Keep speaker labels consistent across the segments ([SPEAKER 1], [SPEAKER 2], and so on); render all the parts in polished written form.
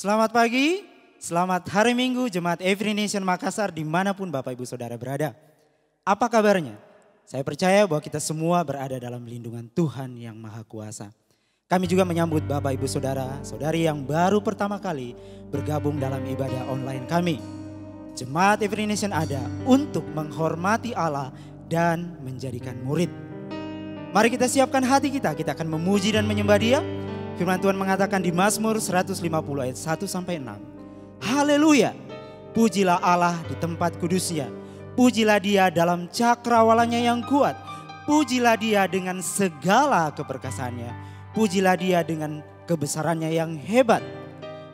[SPEAKER 1] Selamat pagi, selamat hari Minggu Jemaat Every Nation Makassar dimanapun Bapak Ibu Saudara berada. Apa kabarnya? Saya percaya bahwa kita semua berada dalam lindungan Tuhan yang Maha Kuasa. Kami juga menyambut Bapak Ibu Saudara, Saudari yang baru pertama kali bergabung dalam ibadah online kami. Jemaat Every Nation ada untuk menghormati Allah dan menjadikan murid. Mari kita siapkan hati kita akan memuji dan menyembah Dia. Firman Tuhan mengatakan di Mazmur 150 ayat 1-6. Haleluya, pujilah Allah di tempat kudusnya. Pujilah Dia dalam cakrawalanya yang kuat. Pujilah Dia dengan segala keperkasaannya. Pujilah Dia dengan kebesarannya yang hebat.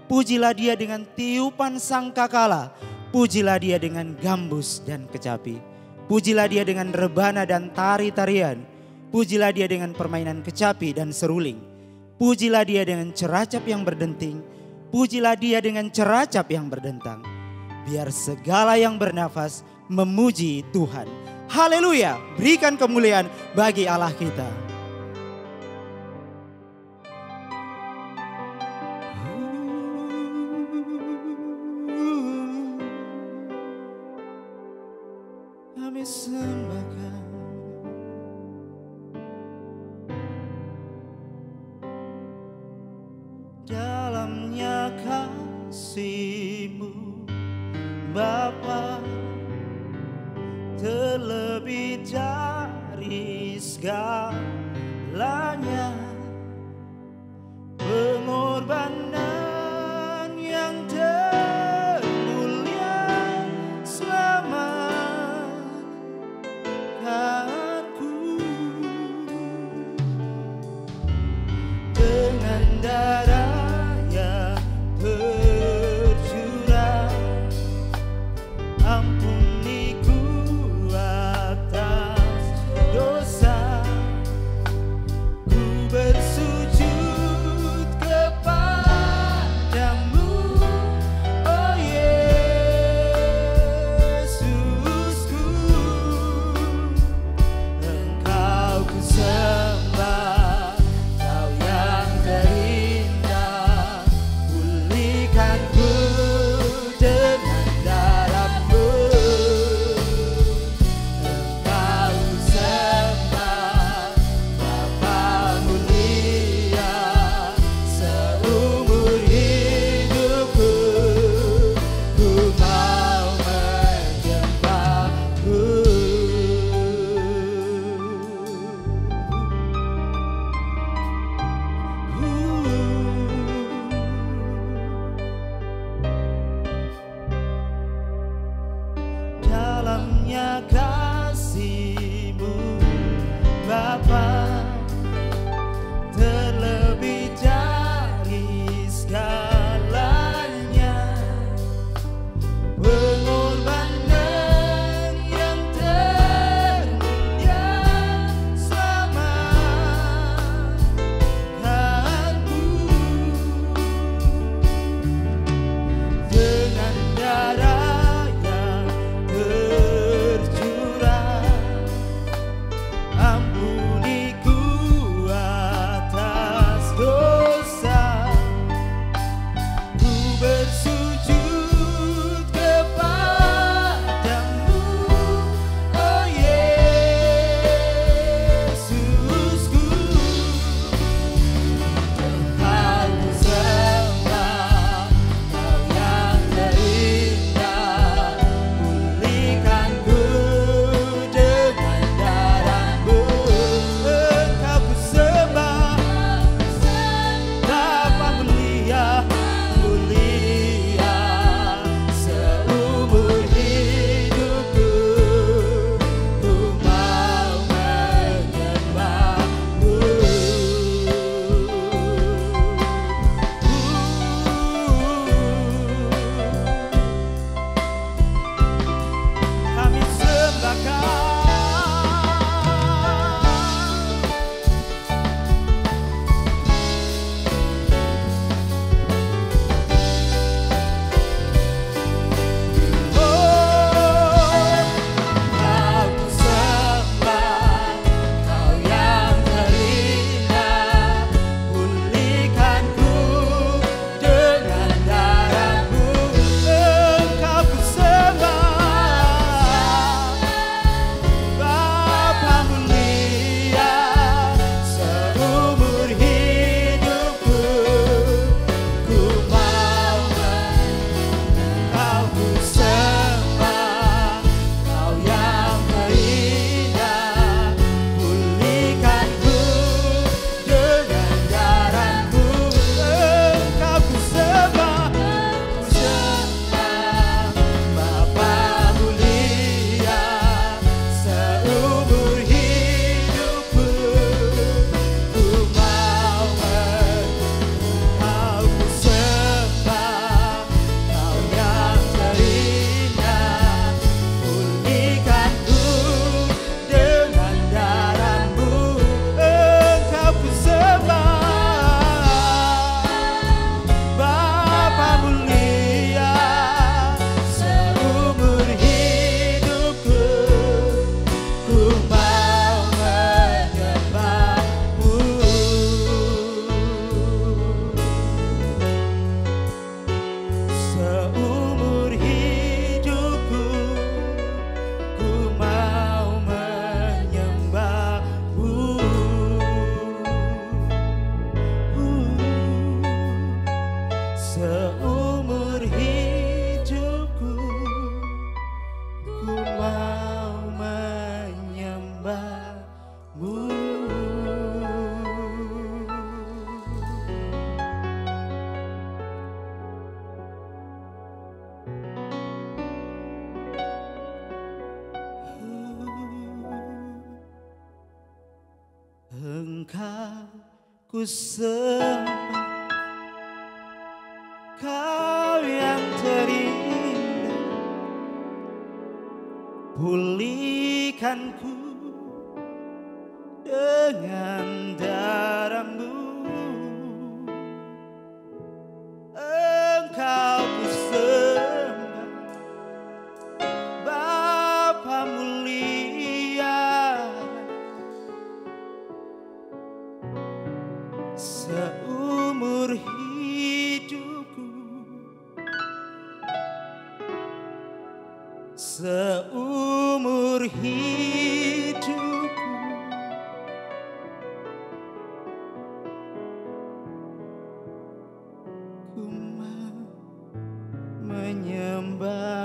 [SPEAKER 1] Pujilah Dia dengan tiupan sangkakala. Pujilah Dia dengan gambus dan kecapi. Pujilah Dia dengan rebana dan tari-tarian. Pujilah Dia dengan permainan kecapi dan seruling. Pujilah Dia dengan ceracap yang berdenting. Pujilah Dia dengan ceracap yang berdentang. Biar segala yang bernafas memuji Tuhan. Haleluya, berikan kemuliaan bagi Allah kita. Kami sembahkan. Dalamnya kasih-Mu Bapa, terlebih dari segalanya, pengorbanan yang termulia selamatkanku. Dengan darah terjun ku sembah, Kau yang terindah, pulihkanku dengan darah-Mu. Engkau ku sembah, Bapa mulia, seumur hidupku, seumur hidupku, ku menyembah-Mu.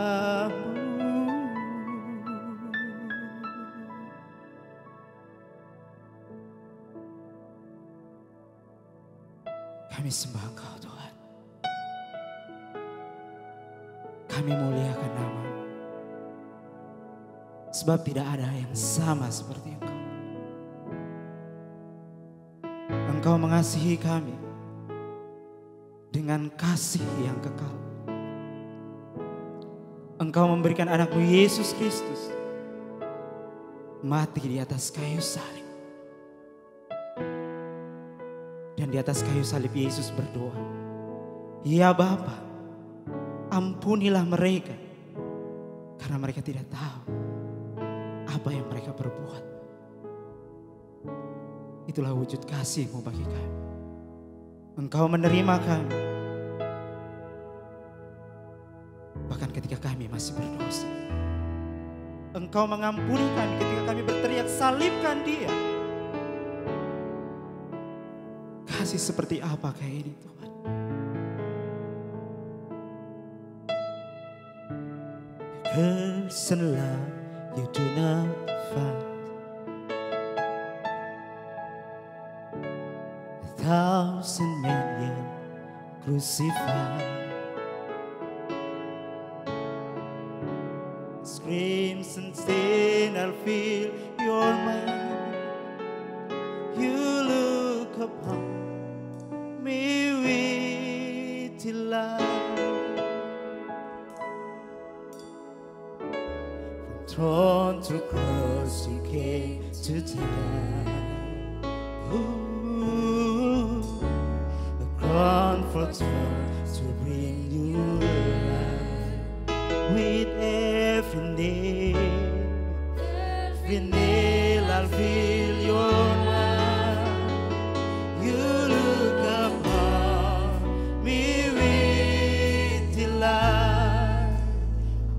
[SPEAKER 1] Kami sembah Engkau Tuhan. Kami muliakan nama-Mu. Sebab tidak ada yang sama seperti Engkau. Engkau mengasihi kami dengan kasih yang kekal. Engkau memberikan anak-Mu Yesus Kristus mati di atas kayu salib. Dan di atas kayu salib Yesus berdoa, "Ya Bapa, ampunilah mereka, karena mereka tidak tahu apa yang mereka perbuat." Itulah wujud kasih-Mu bagi kami. Engkau menerima kami, bahkan ketika kami masih berdosa. Engkau mengampuni kami ketika kami berteriak, "Salibkan Dia." Kasih seperti apakah ini Tuhan? Person love you do not find, 1,000 million crucified, screams and sin, I'll feel your mind. You look upon me with delight. From throne to cross you came to die. Ooh, a crown for thorns to bring you life. With every nail I'll feel your light. You look upon me with delight.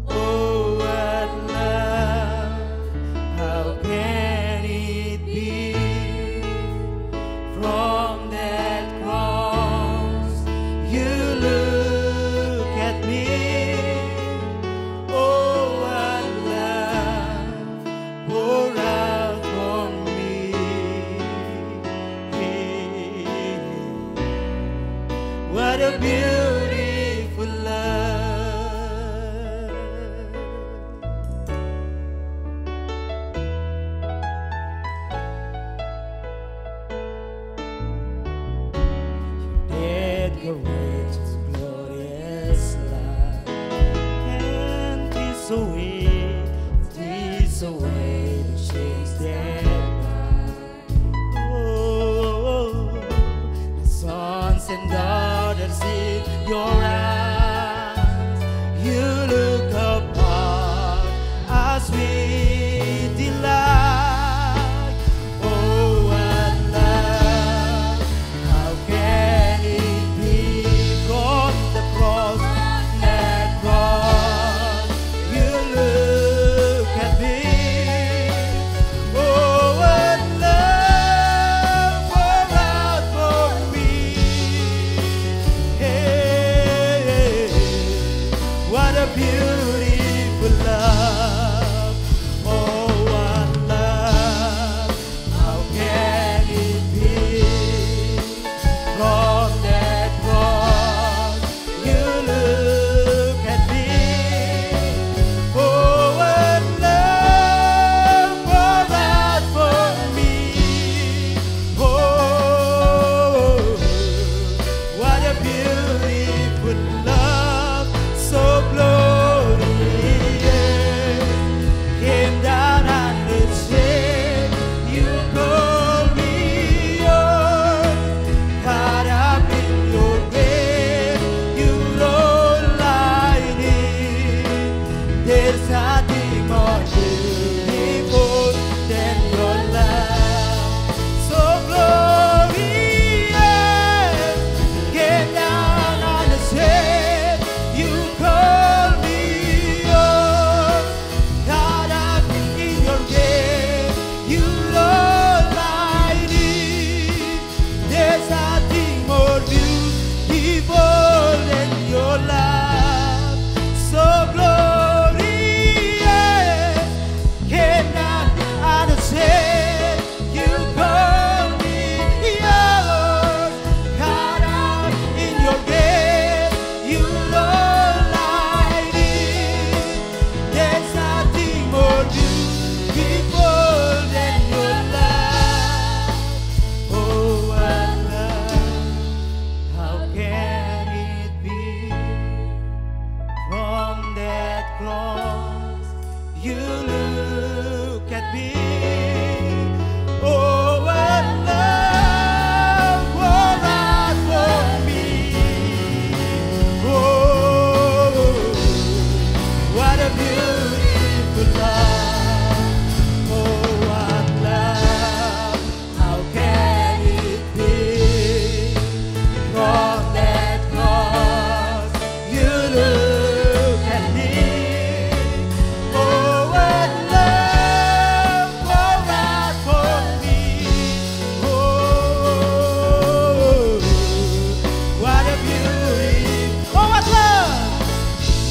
[SPEAKER 1] Oh, what love, how can it be? From that cross you look at me. Oh, what love pour out on me. What a beautiful love. Dead your way to glorious life, and this away to chase their night. Oh, the sons and daughters in your eyes, you look upon us with delight. Oh, what love, how can it be? From the cross, that cross, you look at me. Oh, what love pour out for me. Hey, what a beautiful love. Oh, what love, how can it be? From that cross, you look at me. Oh, what love pour out for me. Oh, cross, you look at me. Oh, what love poured out for me. Oh, what a beautiful love. Oh, what love. How can it be? From that cross, you look at me. Oh, what love poured out for me. Oh, what a beauty. Oh, what love.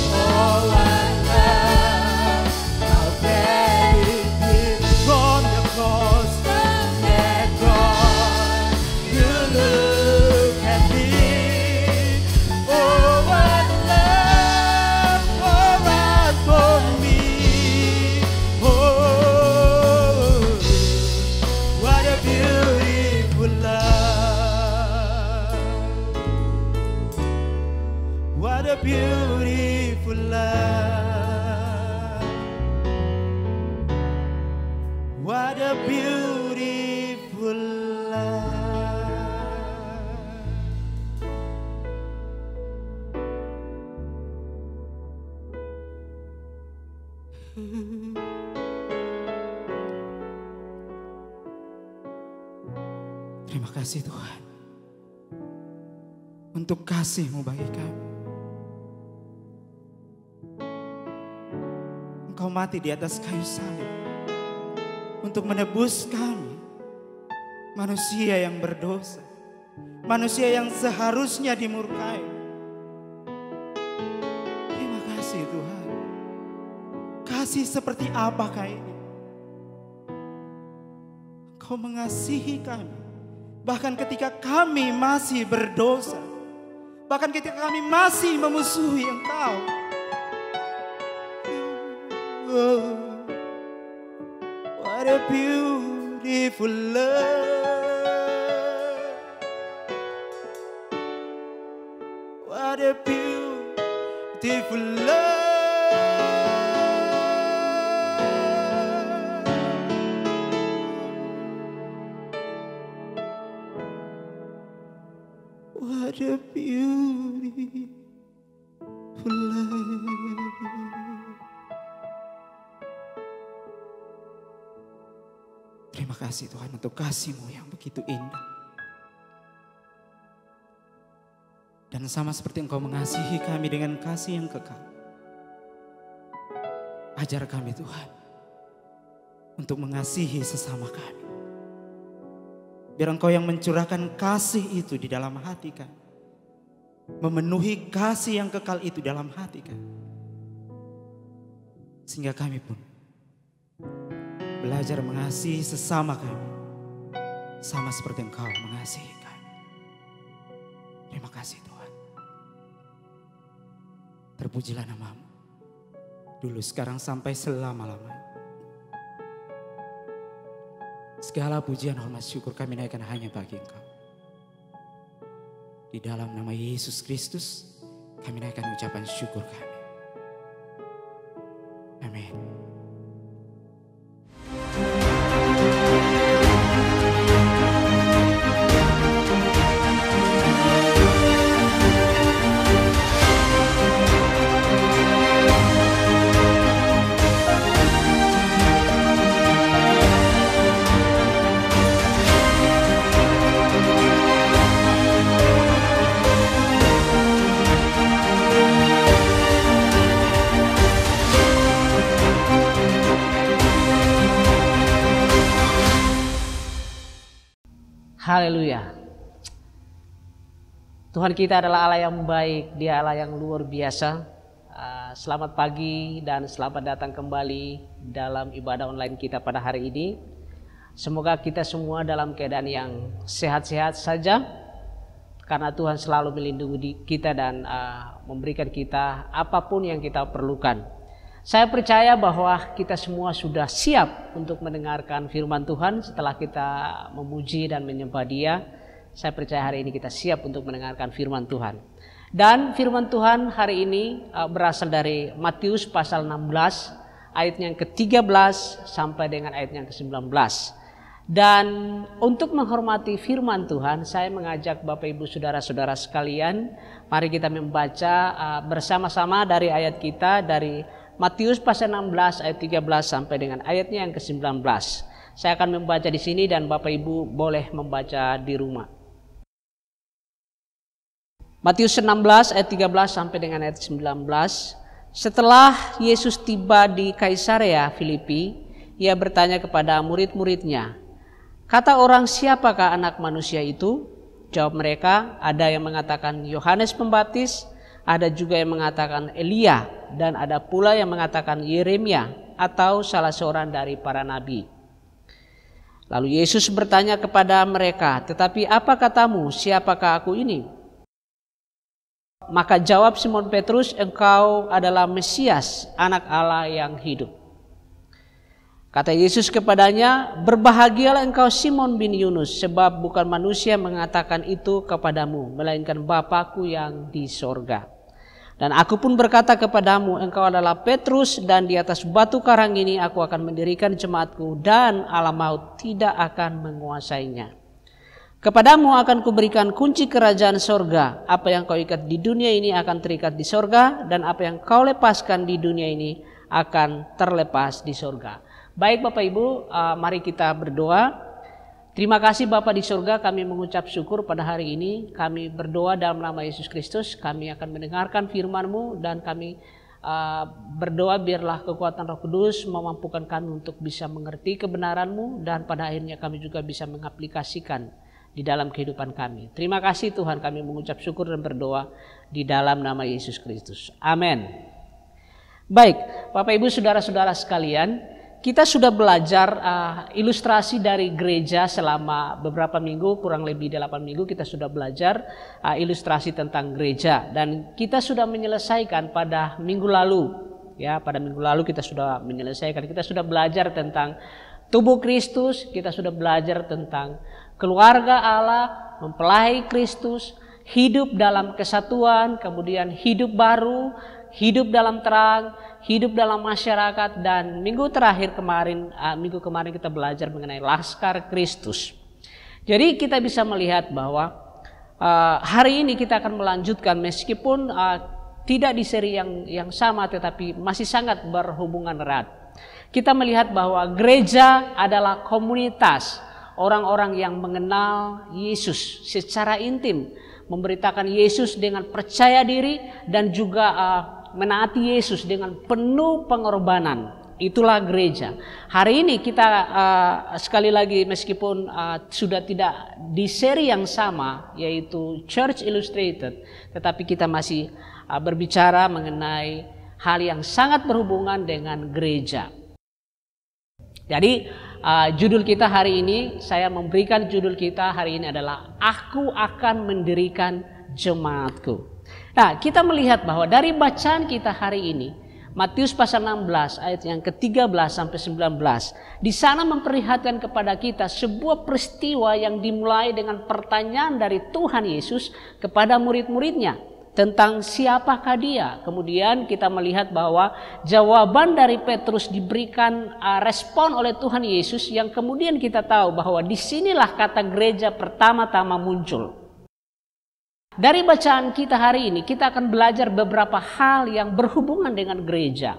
[SPEAKER 1] Oh, what love. How can it be? From the cross, that cross, you look at me. Oh, what love poured out for me. Oh, what a beautiful love. What a beautiful love. What a beautiful love. Terima kasih Tuhan untuk kasih-Mu bagi kami. Engkau mati di atas kayu salib untuk menebus kami, manusia yang berdosa, manusia yang seharusnya dimurkai. Terima kasih Tuhan. Kasih seperti apakah ini? Engkau mengasihi kami, bahkan ketika kami masih berdosa, bahkan ketika kami masih memusuhi Engkau. Oh, what a beautiful love. What a beautiful love. What a beautiful love. Terima kasih Tuhan untuk kasih-Mu yang begitu indah. Dan sama seperti Engkau mengasihi kami dengan kasih yang kekal. Ajar kami Tuhan untuk mengasihi sesama kami. Biar Engkau yang mencurahkan kasih itu di dalam hati kami. Memenuhi kasih yang kekal itu dalam hati kami. Sehingga kami pun belajar mengasihi sesama kami. Sama seperti Engkau mengasihi kami. Terima kasih Tuhan. Terpujilah nama-Mu. Dulu, sekarang, sampai selama-lamanya. Segala pujian, hormat, syukur kami naikkan hanya bagi Engkau. Di dalam nama Yesus Kristus kami naikkan ucapan syukur kami. Amin.
[SPEAKER 2] Haleluya. Tuhan kita adalah Allah yang baik, Dia Allah yang luar biasa. Selamat pagi dan selamat datang kembali dalam ibadah online kita pada hari ini. Semoga kita semua dalam keadaan yang sehat-sehat saja, karena Tuhan selalu melindungi kita dan memberikan kita apapun yang kita perlukan. Saya percaya bahwa kita semua sudah siap untuk mendengarkan firman Tuhan setelah kita memuji dan menyembah Dia. Saya percaya hari ini kita siap untuk mendengarkan firman Tuhan. Dan firman Tuhan hari ini berasal dari Matius pasal 16 ayat yang ke-13 sampai dengan ayat yang ke-19. Dan untuk menghormati firman Tuhan, saya mengajak Bapak Ibu Saudara-saudara sekalian, mari kita membaca bersama-sama dari ayat kita dari Matius pasal 16 ayat 13 sampai dengan ayatnya yang ke-19. Saya akan membaca di sini dan Bapak Ibu boleh membaca di rumah. Matius 16 ayat 13 sampai dengan ayat 19. Setelah Yesus tiba di Kaisarea Filipi, ia bertanya kepada murid-muridnya, "Kata orang, siapakah anak manusia itu?" Jawab mereka, ada yang mengatakan Yohanes Pembaptis, ada juga yang mengatakan Elia, dan ada pula yang mengatakan Yeremia atau salah seorang dari para nabi. Lalu Yesus bertanya kepada mereka, "Tetapi apa katamu, siapakah aku ini?" Maka jawab Simon Petrus, "Engkau adalah Mesias, anak Allah yang hidup." Kata Yesus kepadanya, "Berbahagialah engkau Simon bin Yunus, sebab bukan manusia mengatakan itu kepadamu, melainkan Bapa-Ku yang di sorga. Dan aku pun berkata kepadamu, engkau adalah Petrus, dan di atas batu karang ini aku akan mendirikan jemaatku, dan alam maut tidak akan menguasainya. Kepadamu akan kuberikan kunci kerajaan sorga. Apa yang kau ikat di dunia ini akan terikat di sorga, dan apa yang kau lepaskan di dunia ini akan terlepas di sorga." Baik Bapak Ibu, mari kita berdoa. Terima kasih Bapa di surga, kami mengucap syukur pada hari ini. Kami berdoa dalam nama Yesus Kristus, kami akan mendengarkan firman-Mu, dan kami berdoa biarlah kekuatan Roh Kudus memampukan kami untuk bisa mengerti kebenaran-Mu, dan pada akhirnya kami juga bisa mengaplikasikan di dalam kehidupan kami. Terima kasih Tuhan, kami mengucap syukur dan berdoa di dalam nama Yesus Kristus. Amin. Baik, Bapak Ibu Saudara-saudara sekalian, kita sudah belajar ilustrasi dari gereja selama beberapa minggu, kurang lebih 8 minggu kita sudah belajar ilustrasi tentang gereja, dan kita sudah menyelesaikan pada minggu lalu. Ya, pada minggu lalu kita sudah menyelesaikan, kita sudah belajar tentang tubuh Kristus, kita sudah belajar tentang keluarga Allah, mempelai Kristus, hidup dalam kesatuan, kemudian hidup baru, hidup dalam terang, hidup dalam masyarakat, dan minggu kemarin kita belajar mengenai Laskar Kristus. Jadi kita bisa melihat bahwa hari ini kita akan melanjutkan meskipun tidak di seri yang sama, tetapi masih sangat berhubungan erat. Kita melihat bahwa gereja adalah komunitas orang-orang yang mengenal Yesus secara intim, memberitakan Yesus dengan percaya diri, dan juga menaati Yesus dengan penuh pengorbanan. Itulah gereja. Hari ini kita sekali lagi meskipun sudah tidak di seri yang sama, yaitu Church Illustrated, tetapi kita masih berbicara mengenai hal yang sangat berhubungan dengan gereja. Jadi judul kita hari ini, saya memberikan judul kita hari ini adalah Aku akan mendirikan jemaatku. Nah, kita melihat bahwa dari bacaan kita hari ini, Matius pasal 16 ayat yang ke-13 sampai 19, di sana memperlihatkan kepada kita sebuah peristiwa yang dimulai dengan pertanyaan dari Tuhan Yesus kepada murid-muridnya tentang siapakah dia. Kemudian kita melihat bahwa jawaban dari Petrus diberikan respon oleh Tuhan Yesus, yang kemudian kita tahu bahwa disinilah kata gereja pertama-tama muncul. Dari bacaan kita hari ini, kita akan belajar beberapa hal yang berhubungan dengan gereja.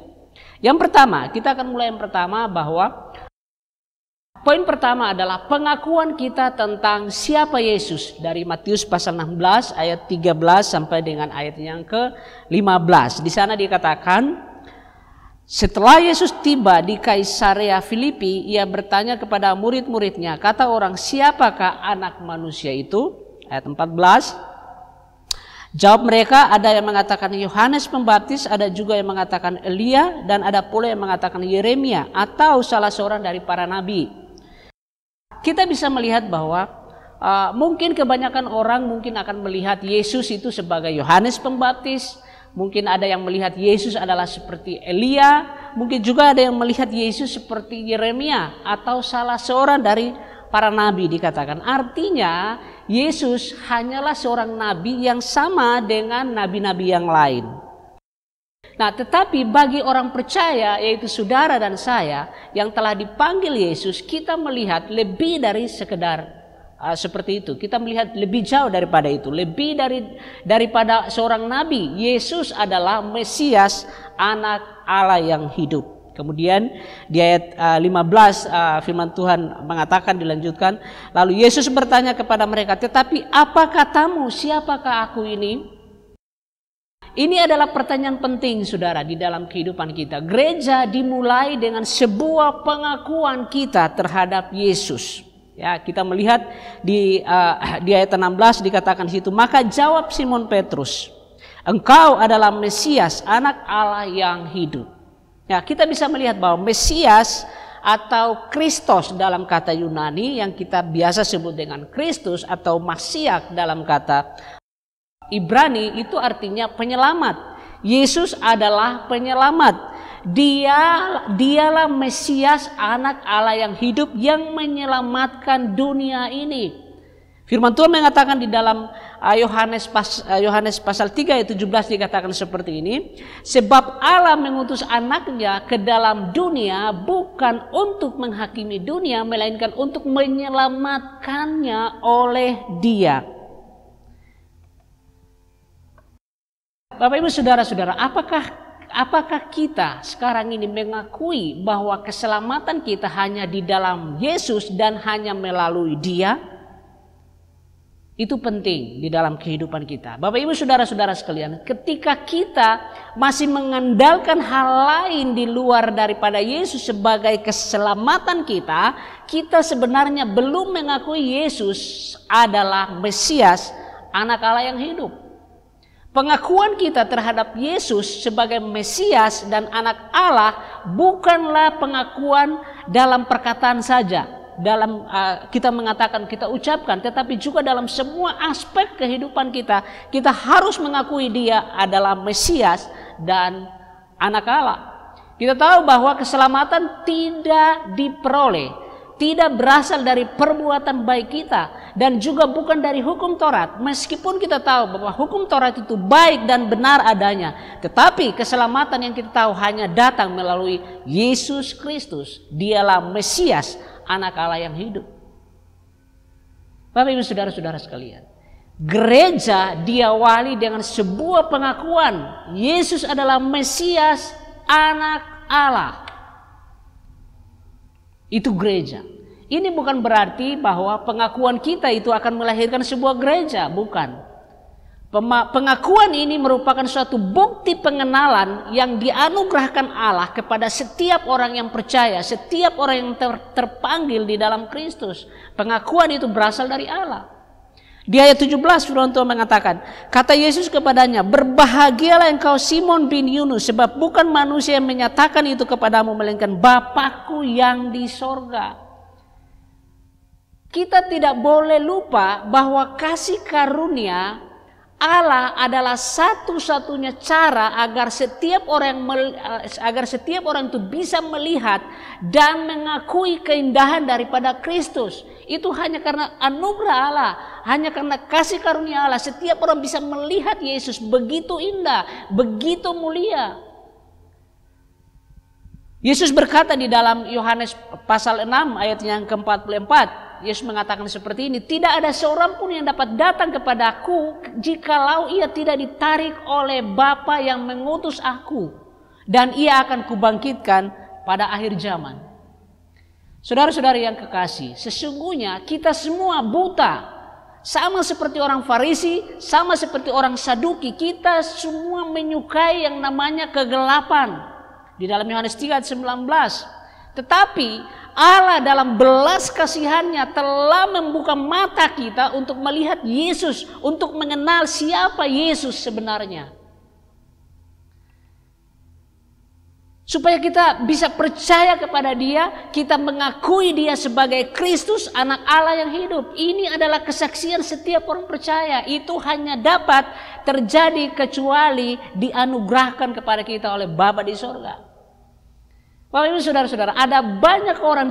[SPEAKER 2] Yang pertama, kita akan mulai yang pertama bahwa poin pertama adalah pengakuan kita tentang siapa Yesus dari Matius pasal 16 ayat 13 sampai dengan ayat yang ke-15. Di sana dikatakan, setelah Yesus tiba di Kaisarea Filipi, ia bertanya kepada murid-muridnya, "Kata orang, siapakah anak manusia itu?" Ayat 14. Jawab mereka, ada yang mengatakan Yohanes Pembaptis, ada juga yang mengatakan Elia, dan ada pula yang mengatakan Yeremia atau salah seorang dari para nabi. Kita bisa melihat bahwa mungkin kebanyakan orang mungkin akan melihat Yesus itu sebagai Yohanes Pembaptis, mungkin ada yang melihat Yesus adalah seperti Elia, mungkin juga ada yang melihat Yesus seperti Yeremia atau salah seorang dari para nabi dikatakan. Artinya Yesus hanyalah seorang nabi yang sama dengan nabi-nabi yang lain. Nah, tetapi bagi orang percaya, yaitu saudara dan saya yang telah dipanggil Yesus, kita melihat lebih dari sekedar seperti itu. Kita melihat lebih jauh daripada itu, lebih daripada seorang nabi. Yesus adalah Mesias, anak Allah yang hidup. Kemudian di ayat 15 firman Tuhan mengatakan, dilanjutkan, lalu Yesus bertanya kepada mereka, tetapi apa katamu, siapakah aku ini? Ini adalah pertanyaan penting saudara di dalam kehidupan kita. Gereja dimulai dengan sebuah pengakuan kita terhadap Yesus. Ya, kita melihat di ayat 16 dikatakan di situ, maka jawab Simon Petrus, engkau adalah Mesias, anak Allah yang hidup. Ya, kita bisa melihat bahwa Mesias atau Kristos dalam kata Yunani yang kita biasa sebut dengan Kristus atau Masiak dalam kata Ibrani itu artinya penyelamat. Yesus adalah penyelamat. Dialah Mesias, anak Allah yang hidup yang menyelamatkan dunia ini. Firman Tuhan mengatakan di dalam Yohanes pasal 3 ayat 17 dikatakan seperti ini. Sebab Allah mengutus anaknya ke dalam dunia bukan untuk menghakimi dunia, melainkan untuk menyelamatkannya oleh Dia. Bapak Ibu saudara-saudara, apakah kita sekarang ini mengakui bahwa keselamatan kita hanya di dalam Yesus dan hanya melalui Dia? Itu penting di dalam kehidupan kita. Bapak Ibu saudara-saudara sekalian, ketika kita masih mengandalkan hal lain di luar daripada Yesus sebagai keselamatan kita, kita sebenarnya belum mengakui Yesus adalah Mesias, anak Allah yang hidup. Pengakuan kita terhadap Yesus sebagai Mesias dan anak Allah bukanlah pengakuan dalam perkataan saja, dalam kita mengatakan, kita ucapkan, tetapi juga dalam semua aspek kehidupan kita. Kita harus mengakui Dia adalah Mesias dan anak Allah. Kita tahu bahwa keselamatan tidak diperoleh, tidak berasal dari perbuatan baik kita, dan juga bukan dari hukum Taurat. Meskipun kita tahu bahwa hukum Taurat itu baik dan benar adanya, tetapi keselamatan yang kita tahu hanya datang melalui Yesus Kristus. Dialah Mesias, anak Allah yang hidup. Bapak Ibu saudara-saudara sekalian, gereja diawali dengan sebuah pengakuan Yesus adalah Mesias, anak Allah. Itu gereja. Ini bukan berarti bahwa pengakuan kita itu akan melahirkan sebuah gereja, bukan. Pengakuan ini merupakan suatu bukti pengenalan yang dianugerahkan Allah kepada setiap orang yang percaya, setiap orang yang terpanggil di dalam Kristus. Pengakuan itu berasal dari Allah. Di ayat 17 firman Tuhan mengatakan, kata Yesus kepadanya, berbahagialah engkau Simon bin Yunus, sebab bukan manusia yang menyatakan itu kepadamu, melainkan Bapa-Ku yang di sorga. Kita tidak boleh lupa bahwa kasih karunia Allah adalah satu-satunya cara agar setiap orang itu bisa melihat dan mengakui keindahan daripada Kristus. Itu hanya karena anugerah Allah, hanya karena kasih karunia Allah. Setiap orang bisa melihat Yesus begitu indah, begitu mulia. Yesus berkata di dalam Yohanes pasal 6 ayat yang ke-44. Yesus mengatakan seperti ini, tidak ada seorang pun yang dapat datang kepadaku jikalau ia tidak ditarik oleh Bapa yang mengutus aku, dan ia akan kubangkitkan pada akhir zaman. Saudara-saudara yang kekasih, sesungguhnya kita semua buta, sama seperti orang Farisi, sama seperti orang Saduki. Kita semua menyukai yang namanya kegelapan. Di dalam Yohanes 3 ayat 19. Tetapi Allah dalam belas kasihannya telah membuka mata kita untuk melihat Yesus, untuk mengenal siapa Yesus sebenarnya. Supaya kita bisa percaya kepada Dia, kita mengakui Dia sebagai Kristus, anak Allah yang hidup. Ini adalah kesaksian setiap orang percaya. Itu hanya dapat terjadi kecuali dianugerahkan kepada kita oleh Bapa di sorga. Bapak Ibu saudara-saudara, ada banyak orang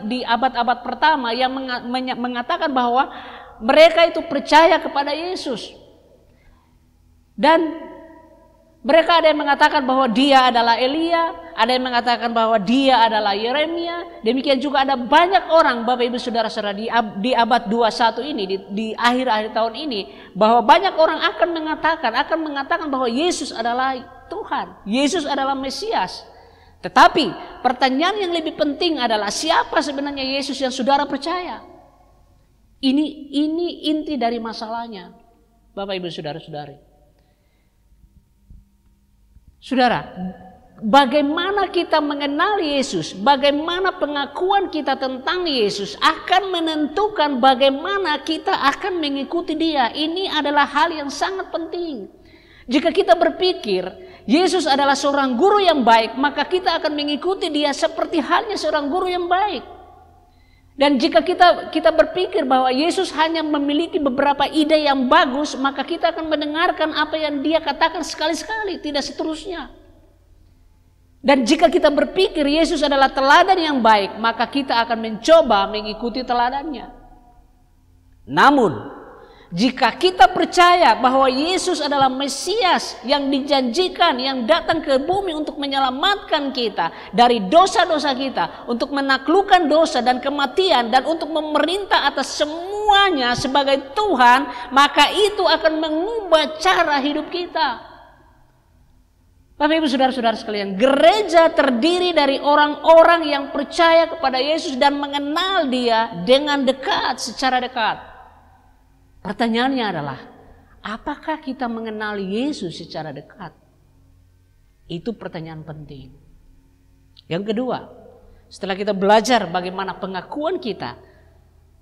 [SPEAKER 2] di abad-abad pertama yang mengatakan bahwa mereka itu percaya kepada Yesus. Dan mereka ada yang mengatakan bahwa dia adalah Elia, ada yang mengatakan bahwa dia adalah Yeremia. Demikian juga ada banyak orang, Bapak Ibu saudara-saudara, di abad 21 ini, di akhir-akhir tahun ini, bahwa banyak orang akan mengatakan bahwa Yesus adalah Tuhan, Yesus adalah Mesias. Tetapi pertanyaan yang lebih penting adalah siapa sebenarnya Yesus yang saudara percaya? Ini inti dari masalahnya, Bapak Ibu saudara-saudari. Saudara, bagaimana kita mengenal Yesus, bagaimana pengakuan kita tentang Yesus akan menentukan bagaimana kita akan mengikuti Dia. Ini adalah hal yang sangat penting. Jika kita berpikir Yesus adalah seorang guru yang baik, maka kita akan mengikuti Dia seperti halnya seorang guru yang baik. Dan jika kita berpikir bahwa Yesus hanya memiliki beberapa ide yang bagus, maka kita akan mendengarkan apa yang Dia katakan sekali-sekali, tidak seterusnya. Dan jika kita berpikir Yesus adalah teladan yang baik, maka kita akan mencoba mengikuti teladannya. Namun, jika kita percaya bahwa Yesus adalah Mesias yang dijanjikan, yang datang ke bumi untuk menyelamatkan kita dari dosa-dosa kita, untuk menaklukkan dosa dan kematian, dan untuk memerintah atas semuanya sebagai Tuhan, maka itu akan mengubah cara hidup kita. Bapak Ibu saudara-saudara sekalian, gereja terdiri dari orang-orang yang percaya kepada Yesus dan mengenal Dia dengan dekat, secara dekat. Pertanyaannya adalah, apakah kita mengenal Yesus secara dekat? Itu pertanyaan penting. Yang kedua, setelah kita belajar bagaimana pengakuan kita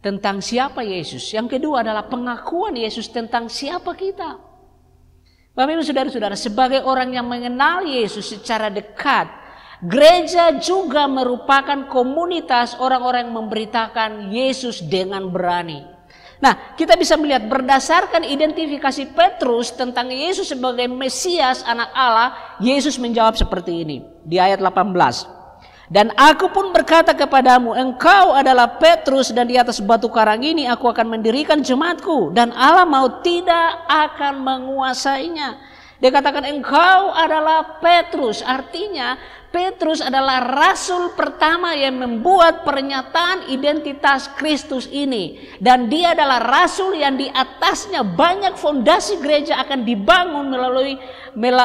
[SPEAKER 2] tentang siapa Yesus, yang kedua adalah pengakuan Yesus tentang siapa kita. Bapak Ibu saudara-saudara, sebagai orang yang mengenal Yesus secara dekat, gereja juga merupakan komunitas orang-orang yang memberitakan Yesus dengan berani. Nah, kita bisa melihat berdasarkan identifikasi Petrus tentang Yesus sebagai Mesias, anak Allah, Yesus menjawab seperti ini di ayat 18. Dan aku pun berkata kepadamu, engkau adalah Petrus, dan di atas batu karang ini aku akan mendirikan jemaatku, dan Allah maut tidak akan menguasainya. Dia katakan engkau adalah Petrus, artinya Petrus adalah rasul pertama yang membuat pernyataan identitas Kristus ini. Dan dia adalah rasul yang di atasnya banyak fondasi gereja akan dibangun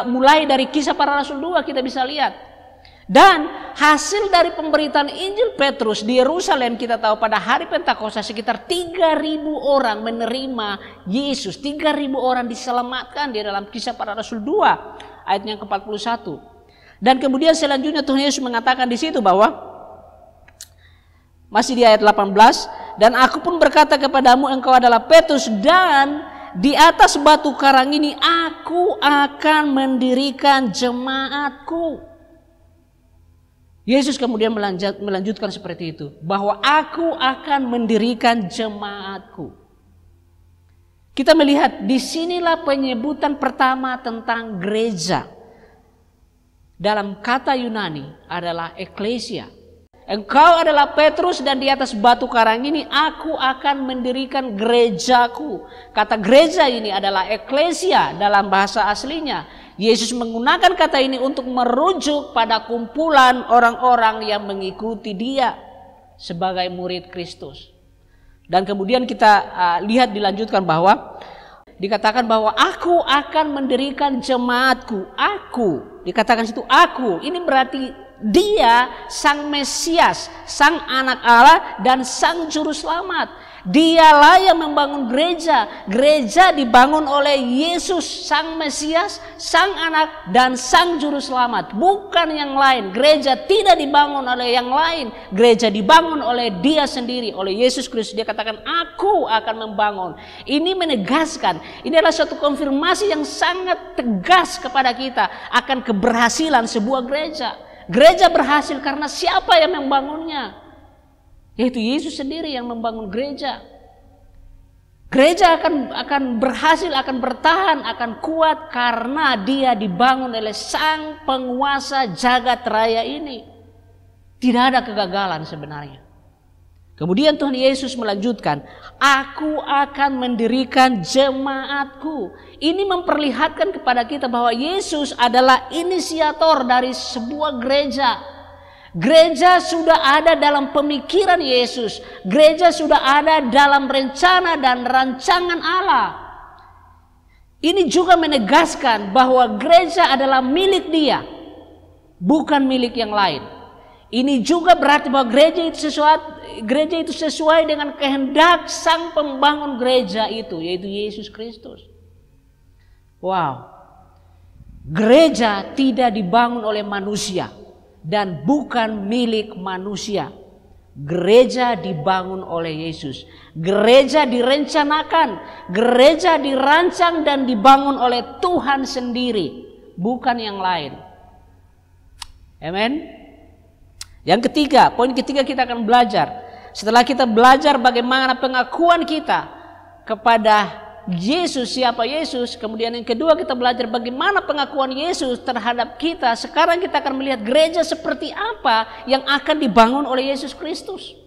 [SPEAKER 2] mulai dari Kisah Para Rasul 2 kita bisa lihat. Dan hasil dari pemberitaan Injil Petrus di Yerusalem, kita tahu pada hari Pentakosta sekitar 3.000 orang menerima Yesus. 3.000 orang diselamatkan di dalam Kisah Para Rasul 2 ayat yang ke-41. Dan kemudian selanjutnya Tuhan Yesus mengatakan di situ bahwa masih di ayat 18, dan aku pun berkata kepadamu engkau adalah Petrus, dan di atas batu karang ini aku akan mendirikan jemaatku. Yesus kemudian melanjutkan seperti itu, bahwa aku akan mendirikan jemaatku. Kita melihat disinilah penyebutan pertama tentang gereja. Dalam kata Yunani adalah eklesia. Engkau adalah Petrus, dan di atas batu karang ini aku akan mendirikan gerejaku. Kata gereja ini adalah eklesia dalam bahasa aslinya. Yesus menggunakan kata ini untuk merujuk pada kumpulan orang-orang yang mengikuti Dia sebagai murid Kristus. Dan kemudian kita lihat dilanjutkan bahwa dikatakan bahwa aku akan mendirikan jemaatku. Aku, dikatakan situ aku. Ini berarti Dia sang Mesias, sang anak Allah dan sang juru selamat. Dialah yang membangun gereja. Gereja dibangun oleh Yesus, sang Mesias, sang anak dan sang juru selamat, bukan yang lain. Gereja tidak dibangun oleh yang lain. Gereja dibangun oleh Dia sendiri, oleh Yesus Kristus. Dia katakan aku akan membangun. Ini menegaskan, ini adalah suatu konfirmasi yang sangat tegas kepada kita akan keberhasilan sebuah gereja. Gereja berhasil karena siapa yang membangunnya? Yaitu Yesus sendiri yang membangun gereja. Gereja akan berhasil, akan bertahan, akan kuat karena dia dibangun oleh sang penguasa jagat raya ini. Tidak ada kegagalan sebenarnya. Kemudian Tuhan Yesus melanjutkan, aku akan mendirikan jemaatku. Ini memperlihatkan kepada kita bahwa Yesus adalah inisiator dari sebuah gereja. Gereja sudah ada dalam pemikiran Yesus. Gereja sudah ada dalam rencana dan rancangan Allah. Ini juga menegaskan bahwa gereja adalah milik Dia, bukan milik yang lain. Ini juga berarti bahwa gereja itu sesuai dengan kehendak sang pembangun gereja itu, yaitu Yesus Kristus. Wow. Gereja tidak dibangun oleh manusia dan bukan milik manusia. Gereja dibangun oleh Yesus. Gereja direncanakan, gereja dirancang dan dibangun oleh Tuhan sendiri, bukan yang lain. Amen. Yang ketiga, poin ketiga kita akan belajar. Setelah kita belajar bagaimana pengakuan kita kepada Yesus, siapa Yesus. Kemudian yang kedua kita belajar bagaimana pengakuan Yesus terhadap kita. Sekarang kita akan melihat gereja seperti apa yang akan dibangun oleh Yesus Kristus.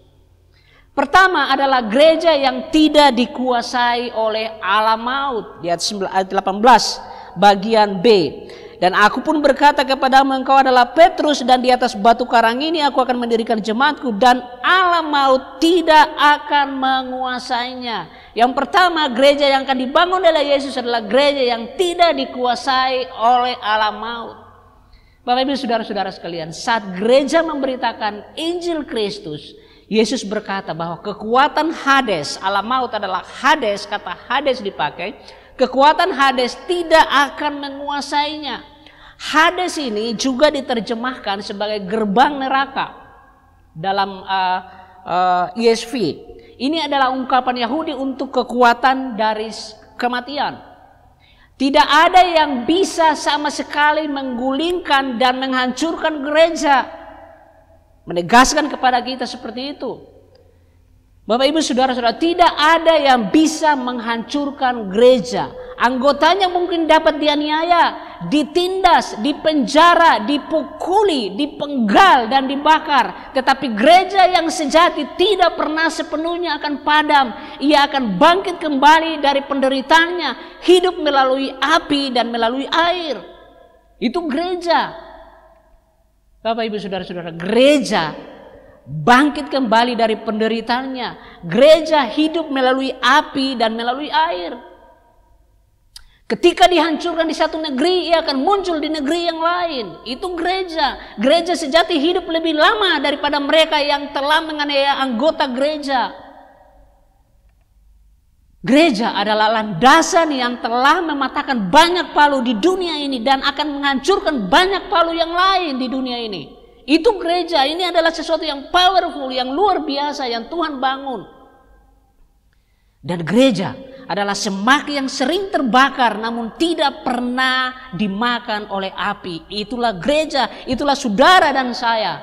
[SPEAKER 2] Pertama adalah gereja yang tidak dikuasai oleh alam maut. Di ayat 18 bagian B. Dan aku pun berkata kepadamu, engkau adalah Petrus, dan di atas batu karang ini aku akan mendirikan jemaatku, dan alam maut tidak akan menguasainya. Yang pertama, gereja yang akan dibangun oleh Yesus adalah gereja yang tidak dikuasai oleh alam maut. Bapak Ibu saudara-saudara sekalian, saat gereja memberitakan Injil Kristus, Yesus berkata bahwa kekuatan Hades, alam maut adalah Hades, kata Hades dipakai. Kekuatan Hades tidak akan menguasainya. Hades ini juga diterjemahkan sebagai gerbang neraka dalam ESV. Ini adalah ungkapan Yahudi untuk kekuatan dari kematian. Tidak ada yang bisa sama sekali menggulingkan dan menghancurkan gereja. Menegaskan kepada kita seperti itu. Bapak Ibu saudara-saudara, tidak ada yang bisa menghancurkan gereja. Anggotanya mungkin dapat dianiaya, ditindas, dipenjara, dipukuli, dipenggal dan dibakar. Tetapi gereja yang sejati tidak pernah sepenuhnya akan padam. Ia akan bangkit kembali dari penderitaannya, hidup melalui api dan melalui air. Itu gereja. Bapak Ibu saudara-saudara, gereja bangkit kembali dari penderitaannya. Gereja hidup melalui api dan melalui air. Ketika dihancurkan di satu negeri, ia akan muncul di negeri yang lain. Itu gereja. Gereja sejati hidup lebih lama daripada mereka yang telah menganiaya anggota gereja. Gereja adalah landasan yang telah mematahkan banyak palu di dunia ini dan akan menghancurkan banyak palu yang lain di dunia ini. Itu gereja, ini adalah sesuatu yang powerful, yang luar biasa, yang Tuhan bangun. Dan gereja adalah semak yang sering terbakar namun tidak pernah dimakan oleh api. Itulah gereja, itulah saudara dan saya.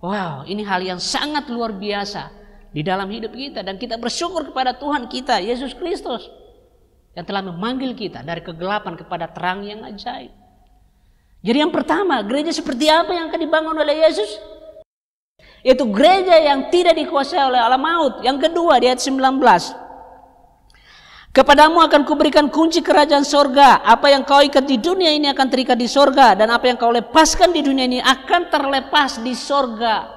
[SPEAKER 2] Wow, ini hal yang sangat luar biasa di dalam hidup kita. Dan kita bersyukur kepada Tuhan kita, Yesus Kristus, yang telah memanggil kita dari kegelapan kepada terang yang ajaib. Jadi yang pertama, gereja seperti apa yang akan dibangun oleh Yesus? Yaitu gereja yang tidak dikuasai oleh alam maut. Yang kedua di ayat 19. Kepadamu akan kuberikan kunci kerajaan sorga. Apa yang kau ikat di dunia ini akan terikat di sorga. Dan apa yang kau lepaskan di dunia ini akan terlepas di sorga.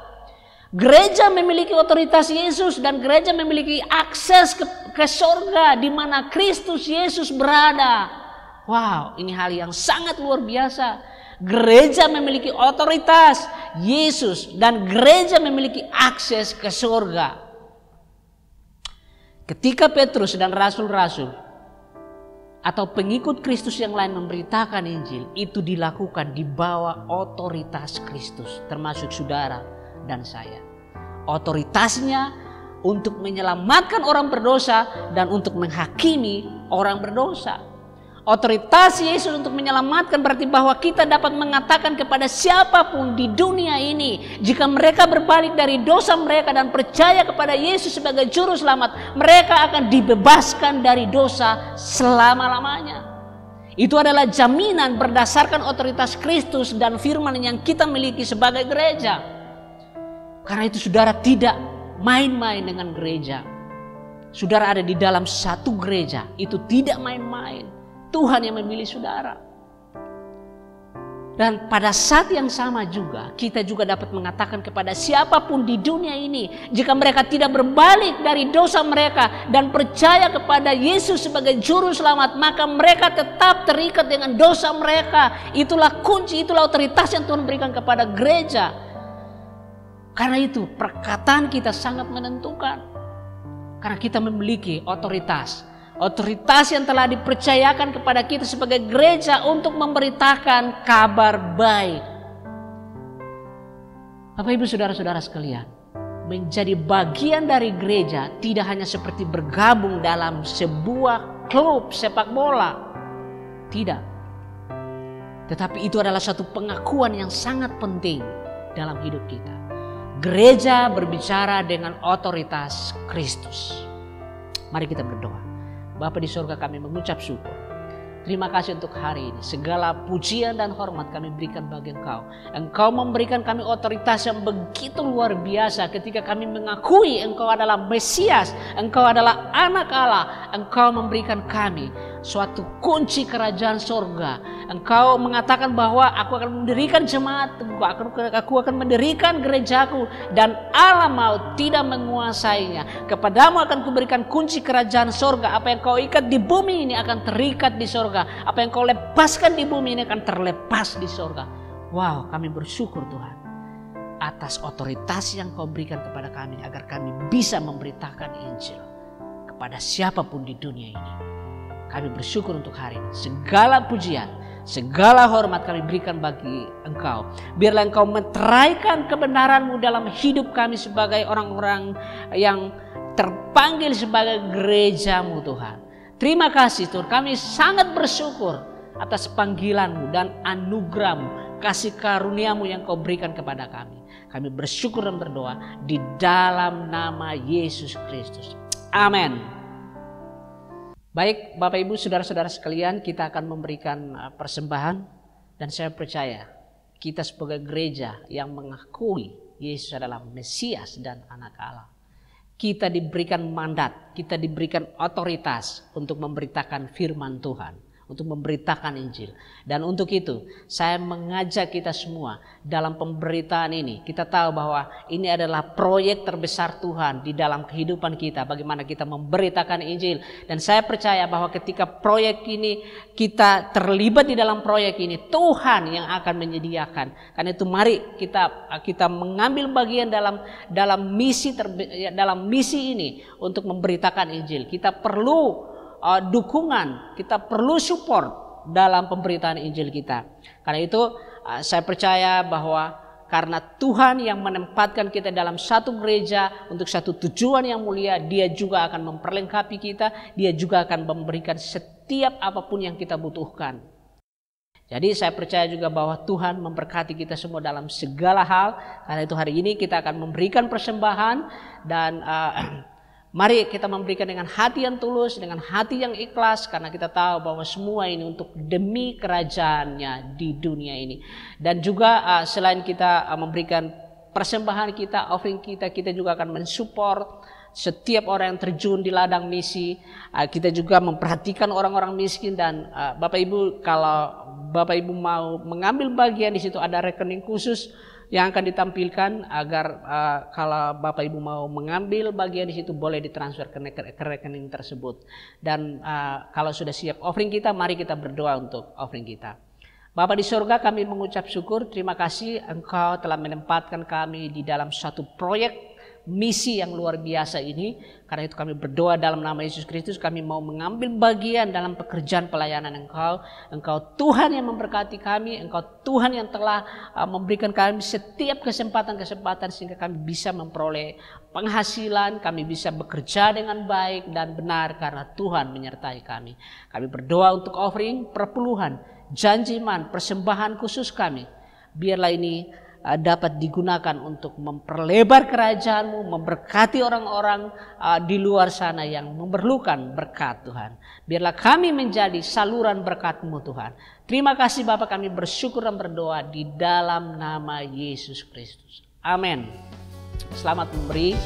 [SPEAKER 2] Gereja memiliki otoritas Yesus dan gereja memiliki akses ke sorga di mana Kristus Yesus berada. Wow, ini hal yang sangat luar biasa. Gereja memiliki otoritas Yesus dan gereja memiliki akses ke surga. Ketika Petrus dan rasul-rasul atau pengikut Kristus yang lain memberitakan Injil, itu dilakukan di bawah otoritas Kristus, termasuk saudara dan saya. Otoritasnya untuk menyelamatkan orang berdosa dan untuk menghakimi orang berdosa. Otoritas Yesus untuk menyelamatkan berarti bahwa kita dapat mengatakan kepada siapapun di dunia ini, jika mereka berbalik dari dosa mereka dan percaya kepada Yesus sebagai juru selamat, mereka akan dibebaskan dari dosa selama-lamanya. Itu adalah jaminan berdasarkan otoritas Kristus dan firman yang kita miliki sebagai gereja. Karena itu saudara tidak main-main dengan gereja. Saudara ada di dalam satu gereja, itu tidak main-main. Tuhan yang memilih saudara. Dan pada saat yang sama juga kita juga dapat mengatakan kepada siapapun di dunia ini, jika mereka tidak berbalik dari dosa mereka dan percaya kepada Yesus sebagai juru selamat, maka mereka tetap terikat dengan dosa mereka. Itulah kunci, itulah otoritas yang Tuhan berikan kepada gereja. Karena itu perkataan kita sangat menentukan. Karena kita memiliki otoritas. Otoritas yang telah dipercayakan kepada kita sebagai gereja untuk memberitakan kabar baik. Bapak Ibu saudara-saudara sekalian, menjadi bagian dari gereja tidak hanya seperti bergabung dalam sebuah klub sepak bola. Tidak. Tetapi itu adalah satu pengakuan yang sangat penting dalam hidup kita. Gereja berbicara dengan otoritas Kristus. Mari kita berdoa. Bapa di surga, kami mengucap syukur. Terima kasih untuk hari ini. Segala pujian dan hormat kami berikan bagi Engkau. Engkau memberikan kami otoritas yang begitu luar biasa ketika kami mengakui Engkau adalah Mesias. Engkau adalah anak Allah. Engkau memberikan kami suatu kunci kerajaan sorga. Engkau mengatakan bahwa aku akan mendirikan jemaat, aku akan mendirikan gerejaku, dan Allah maut tidak menguasainya. Kepadamu akan kuberikan kunci kerajaan sorga. Apa yang kau ikat di bumi ini akan terikat di sorga. Apa yang kau lepaskan di bumi ini akan terlepas di sorga. Wow, kami bersyukur Tuhan atas otoritas yang kau berikan kepada kami, agar kami bisa memberitakan Injil kepada siapapun di dunia ini. Kami bersyukur untuk hari ini. Segala pujian, segala hormat kami berikan bagi Engkau. Biarlah Engkau meteraikan kebenaran-Mu dalam hidup kami sebagai orang-orang yang terpanggil sebagai gereja-Mu Tuhan. Terima kasih Tuhan, kami sangat bersyukur atas panggilan-Mu dan anugerah-Mu, kasih karunia-Mu yang Kau berikan kepada kami. Kami bersyukur dan berdoa di dalam nama Yesus Kristus. Amin. Baik Bapak Ibu saudara-saudara sekalian, kita akan memberikan persembahan, dan saya percaya kita sebagai gereja yang mengakui Yesus adalah Mesias dan anak Allah, kita diberikan mandat, kita diberikan otoritas untuk memberitakan firman Tuhan, untuk memberitakan Injil. Dan untuk itu saya mengajak kita semua dalam pemberitaan ini. Kita tahu bahwa ini adalah proyek terbesar Tuhan di dalam kehidupan kita, bagaimana kita memberitakan Injil. Dan saya percaya bahwa ketika proyek ini, kita terlibat di dalam proyek ini, Tuhan yang akan menyediakan. Karena itu mari kita mengambil bagian dalam misi ini untuk memberitakan Injil. Kita perlu dukungan, kita perlu support dalam pemberitaan Injil kita. Karena itu saya percaya bahwa karena Tuhan yang menempatkan kita dalam satu gereja untuk satu tujuan yang mulia, Dia juga akan memperlengkapi kita, Dia juga akan memberikan setiap apapun yang kita butuhkan. Jadi saya percaya juga bahwa Tuhan memberkati kita semua dalam segala hal. Karena itu hari ini kita akan memberikan persembahan, dan mari kita memberikan dengan hati yang tulus, dengan hati yang ikhlas, karena kita tahu bahwa semua ini untuk demi kerajaannya di dunia ini. Dan juga selain kita memberikan persembahan kita, offering kita, kita juga akan mensupport setiap orang yang terjun di ladang misi. Kita juga memperhatikan orang-orang miskin, dan Bapak Ibu, kalau Bapak Ibu mau mengambil bagian, di situ ada rekening khusus yang akan ditampilkan, agar kalau Bapak Ibu mau mengambil bagian di situ boleh ditransfer ke rekening tersebut. Dan kalau sudah siap offering kita, mari kita berdoa untuk offering kita. Bapa di surga, kami mengucap syukur, terima kasih Engkau telah menempatkan kami di dalam satu proyek misi yang luar biasa ini. Karena itu kami berdoa dalam nama Yesus Kristus, kami mau mengambil bagian dalam pekerjaan pelayanan Engkau. Engkau Tuhan yang memberkati kami, Engkau Tuhan yang telah memberikan kami setiap kesempatan-kesempatan sehingga kami bisa memperoleh penghasilan, kami bisa bekerja dengan baik dan benar karena Tuhan menyertai kami. Kami berdoa untuk offering, perpuluhan, janji iman, persembahan khusus kami. Biarlah ini dapat digunakan untuk memperlebar kerajaan-Mu, memberkati orang-orang di luar sana yang memerlukan berkat Tuhan. Biarlah kami menjadi saluran berkat-Mu Tuhan. Terima kasih Bapa, kami bersyukur dan berdoa di dalam nama Yesus Kristus. Amin. Selamat memberi,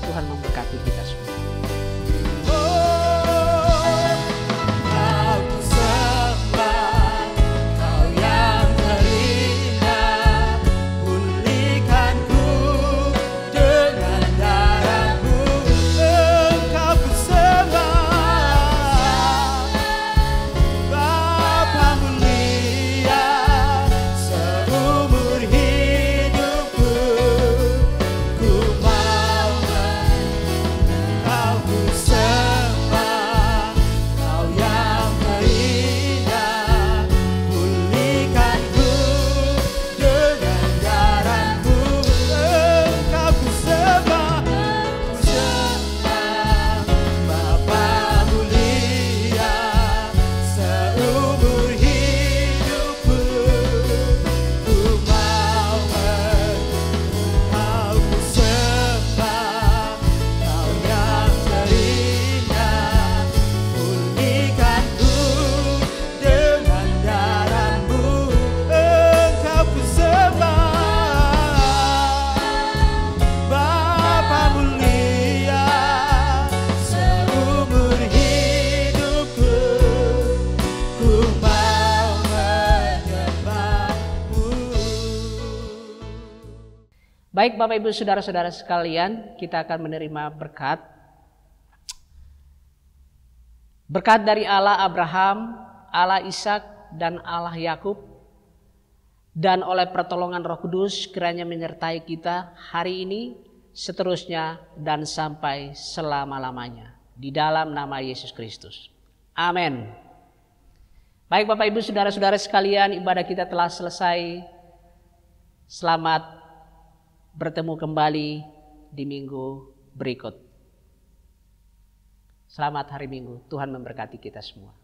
[SPEAKER 2] Tuhan memberkati kita semua. Baik Bapak Ibu Saudara-saudara sekalian, kita akan menerima berkat. Berkat dari Allah Abraham, Allah Ishak, dan Allah Yakub. Dan oleh pertolongan Roh Kudus kiranya menyertai kita hari ini, seterusnya, dan sampai selama-lamanya. Di dalam nama Yesus Kristus. Amin. Baik Bapak Ibu Saudara-saudara sekalian, ibadah kita telah selesai. Selamat bertemu kembali di minggu berikut. Selamat hari Minggu. Tuhan memberkati kita semua.